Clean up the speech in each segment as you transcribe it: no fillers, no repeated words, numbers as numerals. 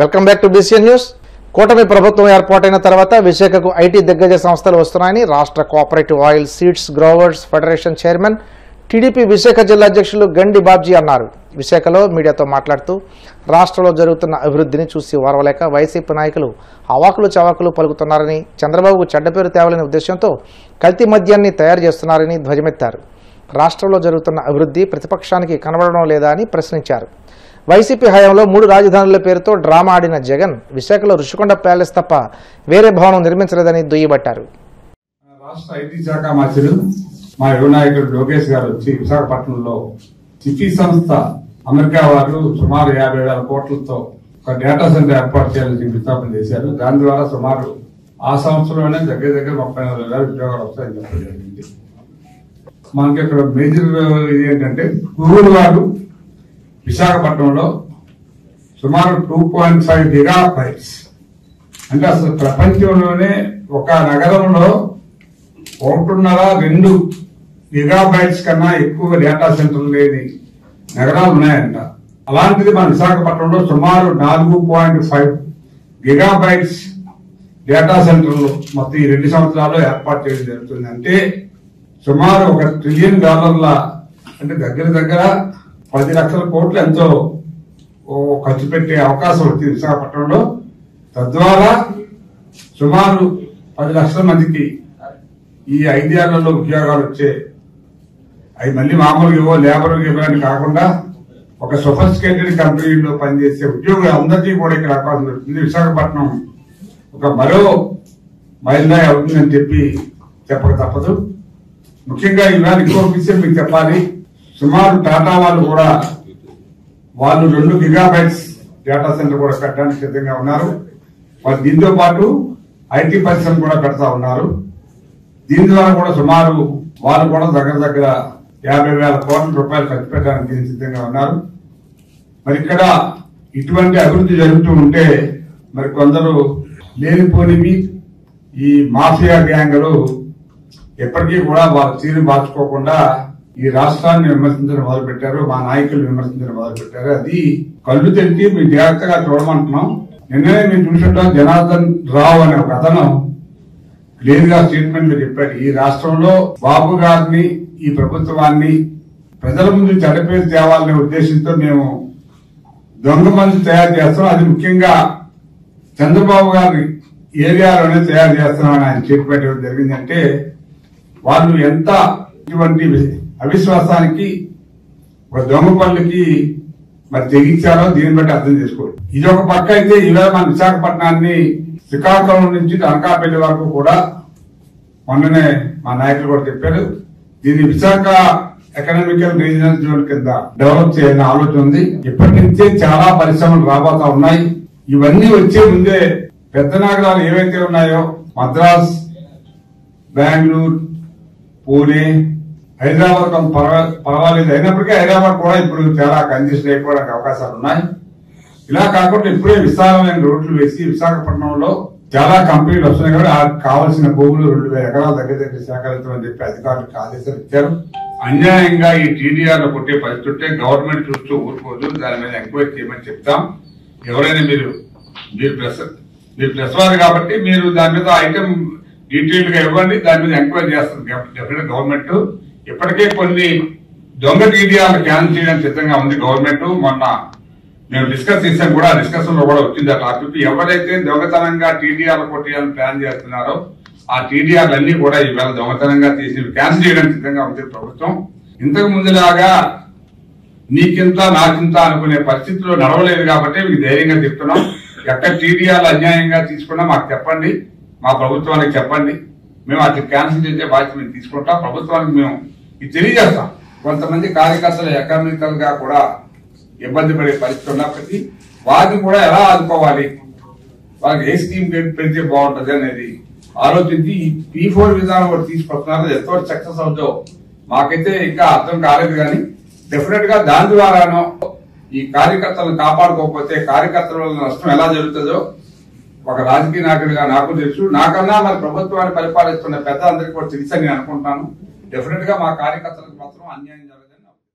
Welcome back to BCN news. కూటమి ప్రభుత్వం ఏర్పాటైన తర్వాత విశాఖకు ఐటీ దిగ్గజ సంస్థలు వస్తున్నాయని రాష్ట్ర cooperative oil seeds growers federation chairman TDP Visakha జిల్లా అధ్యక్షులు గండి బాబ్జీ అన్నారు. విశాఖలో మీడియాతో మాట్లాడుతూ రాష్ట్రంలో జరుగుతున్న అభివృద్ధిని చూసి ఓర్వలేక వైసీపీ నాయకులు అవాకులు చవాకులు పలుకుతున్నారని, చంద్రబాబుకు చెడ్డ పేరు తేవాలనే ఉద్దేశంతో కల్తీ మద్యాన్ని తయారు చేస్తున్నారని ధ్వజమెత్తారు. రాష్ట్రంలో జరుగుతున్న అభివృద్ధి ప్రతిపక్షానికి కనబడడం లేదా అని ప్రశ్నించారు. వైసీపీ హయాంలో 3 రాజధానుల పేరుతో డ్రామా ఆడిన జగన్ విశాఖలో రుషికొండ ప్యాలెస్ తప్ప వేరే భవనం నిర్మించలేదని దుయ్యబట్టారు. రాష్ట్ర ఐటీ శాఖ మంత్రులు మా యువ నాయకుడు లోకేష్ గారు వచ్చి విశాఖపట్నంలో సిటీ సంస్థ అమెరికా వారు సుమారు 50,000 కోట్లతో ఒక డేటా సెంటర్ ఏర్పాటు చేయాలని ప్రతిపాదన చేశారు. దాని ద్వారా సుమారు ఆ సంవత్సరంలోనే దగ్గర 34,000 ఉద్యోగాలు వస్తాయని చెప్పడం జరిగింది. మనకి ఇక్కడ మేజర్ ఏంటంటే గూగుల్ వారు విశాఖపట్నంలో సుమారు 2.5 గిగాబైట్స్ అంటే అసలు ప్రపంచంలోనే ఒక నగరంలో 1.5-2 గిగాబైట్స్ కన్నా ఎక్కువ డేటా సెంటర్లు లేని నగరాలు ఉన్నాయంట. అలాంటిది మన విశాఖపట్నంలో సుమారు 4.5 గిగాబైట్స్ డేటా సెంటర్లు మొత్తం ఈ 2 సంవత్సరాల్లో ఏర్పాటు చేయడం జరుగుతుంది. అంటే సుమారు $1 ట్రిలియన్ అంటే దగ్గర 10 లక్షల కోట్లు ఎంతో ఖర్చు పెట్టే అవకాశం వచ్చింది విశాఖపట్నంలో. తద్వారా సుమారు 10 లక్షల మందికి ఈ 5 ఏళ్లలో ఉద్యోగాలు వచ్చే, అవి మళ్ళీ మామూలుగా లేబర్ ఇవ్వడానికి కాకుండా ఒక సొఫిస్టికేటెడ్ కంపెనీలో పనిచేసే ఉద్యోగులు అందరికీ కూడా ఇక్కడ అవకాశం దొరుకుతుంది. విశాఖపట్నం ఒక మరో మైలురాయి అవుతుందని చెప్పక తప్పదు. ముఖ్యంగా ఇవాళ ఇంకో విషయం మీకు చెప్పాలి. సుమారు టాటా వాళ్ళు 2 గిగాబైట్స్ డేటా సెంటర్ కూడా పెట్టడానికి సిద్ధంగా ఉన్నారు. వాళ్ళు దీంతో పాటు ఐటీ పరిశ్రమ కూడా పెడతా ఉన్నారు. దీని ద్వారా కూడా సుమారు వాళ్ళు కూడా దగ్గర 50,000 కోట్ల రూపాయలు ఖర్చు పెట్టడానికి దీనికి సిద్ధంగా ఉన్నారు. మరి ఇక్కడ ఇటువంటి అభివృద్ధి జరుగుతూ ఉంటే మరి కొందరు లేనిపోనివి ఈ మాఫియా గ్యాంగులు ఎప్పటికీ కూడా వాళ్ళ తీరు మార్చుకోకుండా ఈ రాష్ట్రాన్ని విమర్శించడం మొదలుపెట్టారు. మా నాయకులు విమర్శించడం మొదలుపెట్టారు. అది కళ్ళు తెరిచి మీరు జాగ్రత్తగా చూడమంటున్నాం. నిన్ననే మీరు చూసినట్టు జనార్దన్ రావు అనే ఒక అతను క్లియర్ గా స్టేట్మెంట్ లో చెప్పాడు. ఈ రాష్ట్రంలో బాబు గారిని, ఈ ప్రభుత్వాన్ని ప్రజల ముందు చెడ్డపేరు తేవాలనే ఉద్దేశంతో మేము దొంగ మంది తయారు చేస్తాం. అది ముఖ్యంగా చంద్రబాబు గారి ఏరియాలోనే తయారు చేస్తున్నామని ఆయన చెప్పేయడం జరిగిందంటే వాళ్ళు ఎంత ఇటువంటి అవిశ్వాసానికి ఒక దొంగ పనులకి మరి తెగించారో దీన్ని బట్టి అర్థం చేసుకోండి. ఇది ఒక పక్క అయితే ఇలా మన విశాఖపట్నాన్ని శ్రీకాకుళం నుంచి అనకాపల్లి వరకు కూడా మొన్ననే మా నాయకులు కూడా చెప్పారు. దీన్ని విశాఖ ఎకనామికల్ రీజనల్ జోన్ కింద డెవలప్ చేయాలని ఆలోచన ఉంది. ఇప్పటి నుంచే చాలా పరిశ్రమలు రాబోతా ఉన్నాయి. ఇవన్నీ వచ్చే ముందే పెద్ద నగరాలు ఏవైతే ఉన్నాయో మద్రాస్, బెంగళూరు, పూణే, హైదరాబాద్ కొంత పర్వాలేదు. అయినప్పటికీ హైదరాబాద్ కూడా ఇప్పుడు చాలా కంజెషన్ అయిపోవడానికి అవకాశాలు ఉన్నాయి. ఇలా కాకుండా ఇప్పుడే విస్తారమైన రోడ్లు వేసి విశాఖపట్నంలో చాలా కంపెనీలు వస్తున్నాయి కాబట్టి కావాల్సిన భూములు 2,000 ఎకరాల దగ్గర సేకరించమని చెప్పి అధికారులకు ఆదేశాలు ఇచ్చారు. అన్యాయంగా ఈ టీడీఆర్ లో కొట్టే పరిస్థితి ఉంటే గవర్నమెంట్ చూస్తూ ఊరుకోదు. దాని మీద ఎంక్వైరీ చేయమని చెప్తాం. ఎవరైనా మీరు ప్రెస్ వారు కాబట్టి మీరు దాని మీద ఐటమ్ డీటెయిల్ గా ఇవ్వండి. దాని మీద ఎంక్వైరీ చేస్తుంది డెఫినెట్ గవర్నమెంట్. ఇప్పటికే కొన్ని దొంగ టీడీఆర్లు క్యాన్సిల్ చేయడానికి సిద్ధంగా ఉంది గవర్నమెంట్. మొన్న మేము డిస్కస్ చేసాం కూడా, డిస్కషన్ లో కూడా వచ్చింది ఆ టాపిక్. ఎవరైతే దొంగతనంగా టీడీఆర్లు కొట్టేయాలని ప్లాన్ చేస్తున్నారో ఆ టీడీఆర్లు అన్ని కూడా ఈవేళ దొంగతనంగా తీసి క్యాన్సిల్ చేయడానికి సిద్ధంగా ఉంది ప్రభుత్వం. ఇంతకు ముందులాగా నీకింత నాకింత అనుకునే పరిస్థితిలో నడవలేదు కాబట్టి మీకు ధైర్యంగా చెప్తున్నాం. ఎక్కడ టీడీఆర్లు అన్యాయంగా తీసుకున్నా మాకు చెప్పండి, మా ప్రభుత్వానికి చెప్పండి. మేము అట్లా క్యాన్సిల్ చేసే బాధ్యత మేము తీసుకుంటాం. ప్రభుత్వానికి మేము ఇది తెలియజేస్తాం. కొంతమంది కార్యకర్తలు ఎకనామికల్ గా కూడా ఇబ్బంది పడే పరిస్థితి ఉన్నప్పటికీ వారిని కూడా ఎలా ఆదుకోవాలి, వాళ్ళకి ఏ స్కీమ్ పెడితే బాగుంటుంది అనేది ఆలోచించి ఈ P4 విధానం కూడా తీసుకొస్తున్నారు. ఎంతవరకు సక్సెస్ అవుతుందో మాకైతే ఇంకా అర్థం కాలేదు. కానీ డెఫినెట్ గా దాని ద్వారానో ఈ కార్యకర్తలను కాపాడుకోకపోతే కార్యకర్తల వల్ల నష్టం ఎలా జరుగుతుందో ఒక రాజకీయ నాయకుడిగా నాకు తెలుసు. నాకన్నా మరి ప్రభుత్వాన్ని పరిపాలిస్తున్న పెద్ద అందరికీ కూడా తెలుసని నేను అనుకుంటున్నాను. డెఫినెట్ గా మా కార్యకర్తలకు మాత్రం అన్యాయం జరగదు.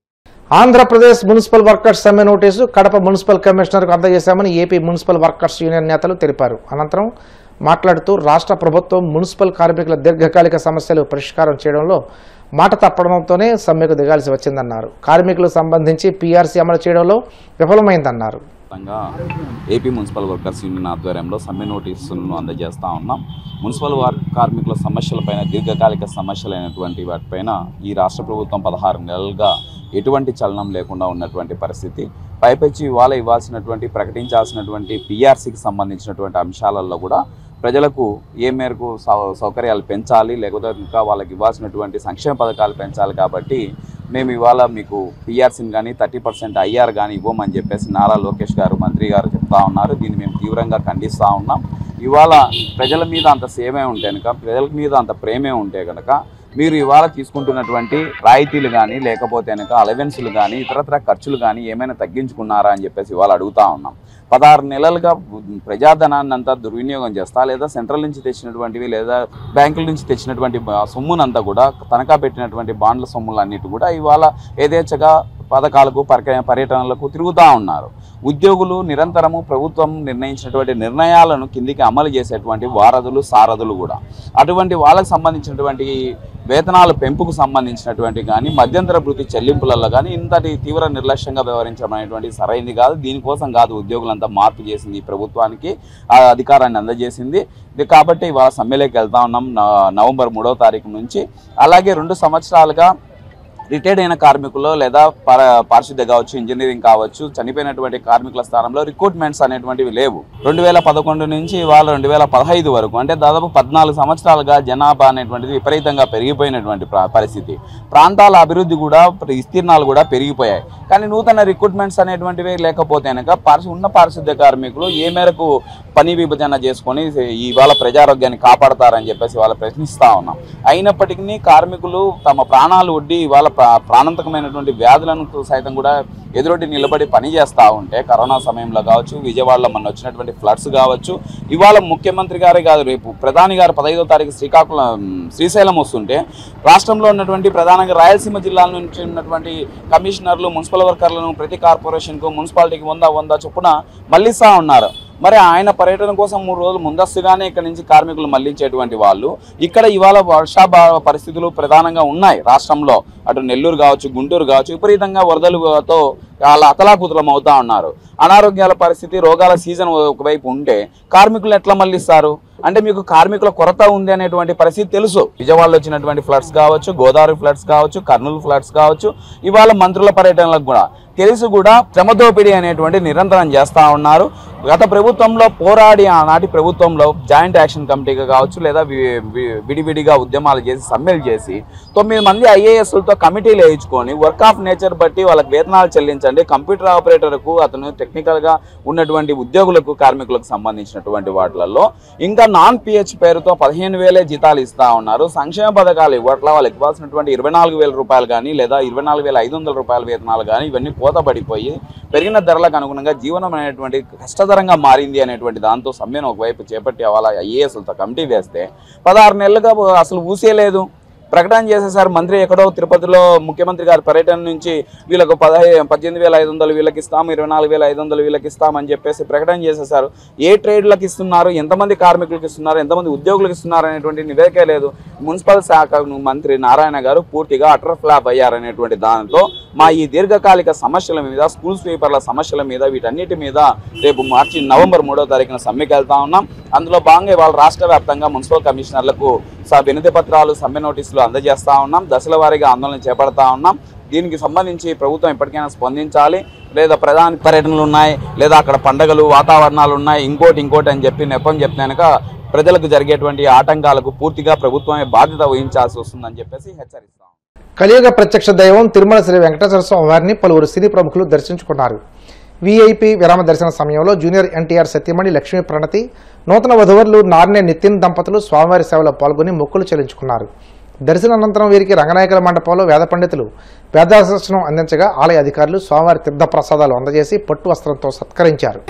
ఆంధ్రప్రదేశ్ మున్సిపల్ వర్కర్స్ సమ్మె నోటీసు కడప మున్సిపల్ కమిషనర్కు అందజేశామని ఏపీ మున్సిపల్ వర్కర్స్ యూనియన్ నేతలు తెలిపారు. అనంతరం మాట్లాడుతూ రాష్ట్ర ప్రభుత్వం మున్సిపల్ కార్మికుల దీర్ఘకాలిక సమస్యలు పరిష్కారం చేయడంలో మాట తప్పడంతోనే సమ్మెకు దిగాల్సి వచ్చిందన్నారు. కార్మికులకు సంబంధించి పీఆర్సీ అమలు చేయడంలో విఫలమైందన్నారు. ఏపీ మున్సిపల్ వర్కర్స్ యూనియన్ ఆధ్వర్యంలో సమ్మె నోటీసులను అందజేస్తూ ఉన్నాం. మున్సిపల్ కార్మికుల సమస్యలపైన దీర్ఘకాలిక సమస్యలైనటువంటి వాటిపైన ఈ రాష్ట్ర ప్రభుత్వం 16 నెలలుగా ఎటువంటి చలనం లేకుండా ఉన్నటువంటి పరిస్థితి. పైపెచ్చి ఇవాళ ఇవ్వాల్సినటువంటి ప్రకటించాల్సినటువంటి పీఆర్సీకి సంబంధించినటువంటి అంశాలలో కూడా ప్రజలకు ఏ మేరకు సౌకర్యాలు పెంచాలి, లేకపోతే ఇంకా వాళ్ళకి ఇవ్వాల్సినటువంటి సంక్షేమ పథకాలు పెంచాలి. కాబట్టి మేము ఇవాళ మీకు పీఆర్సీని కానీ 30% ఐఆర్ కానీ ఇవ్వమని చెప్పేసి నారా లోకేష్ గారు మంత్రి గారు చెప్తా ఉన్నారు. దీన్ని మేము తీవ్రంగా ఖండిస్తూ ఉన్నాం. ఇవాళ ప్రజల మీద అంత సేమే ఉంటే కనుక, ప్రజల మీద అంత ప్రేమే ఉంటే కనుక మీరు ఇవాళ తీసుకుంటున్నటువంటి రాయితీలు కానీ లేకపోతే కనుక అలవెన్సులు కానీ ఇతరత్ర ఖర్చులు కానీ ఏమైనా తగ్గించుకున్నారా అని చెప్పేసి ఇవాళ అడుగుతూ ఉన్నాం. 16 నెలలుగా ప్రజాధనాన్ని అంతా దుర్వినియోగం చేస్తా, లేదా సెంట్రల్ నుంచి తెచ్చినటువంటివి లేదా బ్యాంకుల నుంచి తెచ్చినటువంటి సొమ్మునంతా కూడా తనఖా పెట్టినటువంటి బాండ్ల సొమ్ములన్నిటి కూడా ఇవాళ యథేచ్ఛగా పథకాలకు పర్యటనలకు తిరుగుతూ ఉన్నారు. ఉద్యోగులు నిరంతరము ప్రభుత్వం నిర్ణయించినటువంటి నిర్ణయాలను కిందికి అమలు చేసేటువంటి వారధులు సారథులు కూడా అటువంటి వాళ్ళకు సంబంధించినటువంటి వేతనాల పెంపుకు సంబంధించినటువంటి కానీ మధ్యంతర భృతి చెల్లింపులలో కానీ ఇంతటి తీవ్ర నిర్లక్ష్యంగా వ్యవహరించడం అనేటువంటి సరైనది కాదు. దీనికోసం కాదు ఉద్యోగులంతా మార్పు చేసింది, ప్రభుత్వానికి ఆ అధికారాన్ని అందజేసింది. కాబట్టి ఇవాళ సమ్మెలోకి వెళ్తా ఉన్నాం నవంబర్ 3వ తారీఖు నుంచి. అలాగే 2 సంవత్సరాలుగా రిటైర్డ్ అయిన కార్మికులు లేదా పారిశుద్ధ్య కావచ్చు, ఇంజనీరింగ్ కావచ్చు, చనిపోయినటువంటి కార్మికుల స్థానంలో రిక్రూట్మెంట్స్ అనేటువంటివి లేవు. 2011 నుంచి ఇవాళ 2015 వరకు అంటే దాదాపు 14 సంవత్సరాలుగా జనాభా అనేటువంటిది విపరీతంగా పెరిగిపోయినటువంటి పరిస్థితి. ప్రాంతాల అభివృద్ధి కూడా, విస్తీర్ణాలు కూడా పెరిగిపోయాయి. కానీ నూతన రిక్రూట్మెంట్స్ అనేటువంటివి లేకపోతే కనుక ఉన్న పారిశుద్ధ్య కార్మికులు ఏ మేరకు పని విభజన చేసుకొని ఇవాళ ప్రజారోగ్యాన్ని కాపాడతారని చెప్పేసి ఇవాళ ప్రశ్నిస్తూ ఉన్నాం. అయినప్పటికీ కార్మికులు తమ ప్రాణాలు ఒడ్డి ఇవాళ ప్రాణాంతకమైనటువంటి వ్యాధులను సైతం కూడా ఎదురొడ్డి నిలబడి పని చేస్తూ ఉంటే కరోనా సమయంలో కావచ్చు, విజయవాడలో మొన్న వచ్చినటువంటి ఫ్లడ్స్ కావచ్చు, ఇవాళ ముఖ్యమంత్రి గారే కాదు రేపు ప్రధాని గారు 15వ తారీఖు శ్రీశైలం వస్తుంటే రాష్ట్రంలో ఉన్నటువంటి ప్రధానంగా రాయలసీమ జిల్లాల నుంచి ఉన్నటువంటి కమిషనర్లు, మున్సిపల్ వర్కర్లను ప్రతి కార్పొరేషన్కు మున్సిపాలిటీకి 100 చొప్పున మళ్ళిస్తూ ఉన్నారు. మరి ఆయన పర్యటన కోసం 3 రోజులు ముందస్తుగానే ఇక్కడ నుంచి కార్మికులు మళ్లించేటువంటి వాళ్ళు ఇక్కడ ఇవాళ వర్షాభావ పరిస్థితులు ప్రధానంగా ఉన్నాయి రాష్ట్రంలో. అటు నెల్లూరు కావచ్చు, గుంటూరు కావచ్చు, విపరీతంగా వరదలతో వాళ్ళ అతలాకుతలం అవుతా ఉన్నారు. అనారోగ్యాల పరిస్థితి, రోగాల సీజన్ ఒకవైపు ఉంటే కార్మికులు ఎట్లా మళ్ళిస్తారు? అంటే మీకు కార్మికుల కొరత ఉంది అనేటువంటి పరిస్థితి తెలుసు. విజయవాడలో వచ్చినటువంటి ఫ్లడ్స్ కావచ్చు, గోదావరి ఫ్లడ్స్ కావచ్చు, కర్నూలు ఫ్లడ్స్ కావచ్చు, ఇవాళ మంత్రుల పర్యటనలకు కూడా తెలుసు కూడా శ్రమదోపిడీ అనేటువంటి నిరంతరం చేస్తూ ఉన్నారు. గత ప్రభుత్వంలో పోరాడి ఆనాటి ప్రభుత్వంలో జాయింట్ యాక్షన్ కమిటీగా కావచ్చు లేదా విడివిడిగా ఉద్యమాలు చేసి సమ్మెలు చేసి 9 మంది ఐఏఎస్లతో కమిటీలు వేయించుకొని వర్క్ ఆఫ్ నేచర్ బట్టి వాళ్ళకి వేతనాలు చెల్లించండి, కంప్యూటర్ ఆపరేటర్కు అతను టెక్నికల్గా ఉన్నటువంటి ఉద్యోగులకు కార్మికులకు సంబంధించినటువంటి వాటిలలో ఇంకా నాన్ పిహెచ్ పేరుతో 15,000 జీతాలు ఇస్తూ ఉన్నారు. సంక్షేమ పథకాలు ఇవ్వట్ల వాళ్ళకి ఇవ్వాల్సినటువంటి 24,000 రూపాయలు కానీ లేదా 24,500 రూపాయల వేతనాలు కానీ ఇవన్నీ కోతబడిపోయి పెరిగిన ధరలకు అనుగుణంగా జీవనం అనేటువంటి కష్టతరంగా మారింది అనేటువంటి దాంతో సమ్మెను ఒకవైపు చేపట్టి వాళ్ళ ఐఏఎస్లతో కమిటీ వేస్తే 16 నెలలుగా అసలు ఊసేయలేదు. ప్రకటన చేసేసారు మంత్రి ఎక్కడో తిరుపతిలో ముఖ్యమంత్రి గారి పర్యటన నుంచి వీళ్ళకు 18,500 వీళ్ళకి ఇస్తాం, 24,500 వీళ్ళకి ఇస్తామని చెప్పేసి ప్రకటన చేసేసారు. ఏ ట్రేడ్లకు ఇస్తున్నారు, ఎంతమంది కార్మికులకు ఇస్తున్నారు, ఎంతమంది ఉద్యోగులకు ఇస్తున్నారు అనేటువంటి నివేదిక లేదు. మున్సిపల్ శాఖ మంత్రి నారాయణ గారు పూర్తిగా అటర్ ఫ్లాప్ అయ్యారనేటువంటి దానితో మా ఈ దీర్ఘకాలిక సమస్యల మీద, స్కూల్ స్వీపర్ల సమస్యల మీద, వీటన్నిటి మీద రేపు నవంబర్ 3వ తారీఖున సమ్మెకి వెళ్తా ఉన్నాం. అందులో భాగంగా ఇవాళ రాష్ట్ర వ్యాప్తంగా మున్సిపల్ కమిషనర్లకు వినతి పత్రాలు, సమ్మె నోటీసులు అందజేస్తా ఉన్నాం. దశల వారీగా ఆందోళన చేపడతా ఉన్నాం. దీనికి సంబంధించి ప్రభుత్వం ఇప్పటికైనా స్పందించాలి. లేదా ప్రధాన పర్యటనలు ఉన్నాయి, లేదా అక్కడ పండుగలు వాతావరణాలు ఉన్నాయి, ఇంకోటి అని చెప్పి నెపం చెప్తాక ప్రజలకు జరిగేటువంటి ఆటంకాలకు పూర్తిగా ప్రభుత్వమే బాధ్యత వహించాల్సి వస్తుందని చెప్పేసి హెచ్చరిస్తాం. కలియుగ ప్రత్యక్ష దైవం తిరుమల శ్రీ వెంకటేశ్వర స్వామి వారిని పలువురు సినీ ప్రముఖులు దర్శించుకున్నారు. వీఐపీ విరామ దర్శన సమయంలో జూనియర్ ఎన్టీఆర్ సతీమణి లక్ష్మీ ప్రణతి, నూతన వధువరులు నార్నే నితిన్ దంపతులు స్వామివారి సేవలో పాల్గొని మొక్కులు చెల్లించుకున్నారు. దర్శనానంతరం వీరికి రంగనాయకుల మండపంలో వేద పండితులు వేదాశనం అందించగా ఆలయ అధికారులు స్వామివారి తీర్థ ప్రసాదాలు అందజేసి పట్టు వస్త్రంతో సత్కరించారు.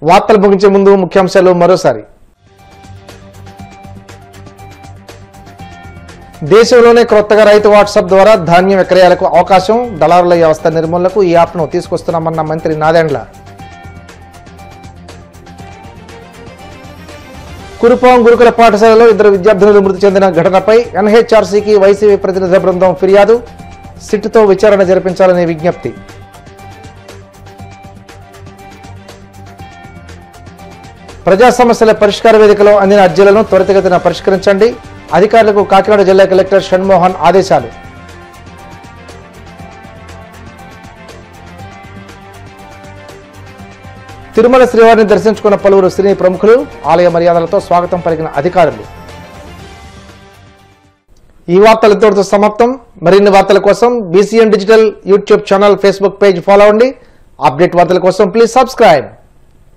వార్తలు ముగించే ముందు ముఖ్యాంశాలు మరోసారి. దేశంలోనే కొత్తగా రైతు వాట్సాప్ ద్వారా ధాన్యం విక్రయాలకు అవకాశం, దళారుల వ్యవస్థ నిర్మూలనకు ఈ యాప్ను తీసుకొస్తున్నామన్న మంత్రి నాదెండ్ల. కురుపాం గురుకుల పాఠశాలలో 2 విద్యార్థులు మృతి చెందిన ఘటనపై ఎన్హెచ్ఆర్సీకి వైసీపీ ప్రతినిధి బృందం ఫిర్యాదు, సిట్తో విచారణ జరిపించాలని విజ్ఞప్తి. ప్రజా సమస్యల పరిష్కార వేదికలో అందిన అర్జీలను త్వరితగతిన పరిష్కరించండి, అధికారులకు కాకినాడ జిల్లా కలెక్టర్ షణ్మోహన్ ఆదేశాలు. తిరుమల శ్రీవారిని దర్శించుకున్న పలువురు సినీ ప్రముఖులు, ఆలయ మర్యాదలతో స్వాగతం పలికిన అధికారులు. ఈ వార్తలు ఇంతటితో సమాప్తం. మరిన్ని వార్తల కోసం BCN digital YouTube channel, Facebook page follow అవ్వండి. అప్డేట్ వార్తల కోసం ప్లీజ్ సబ్స్క్రైబ్.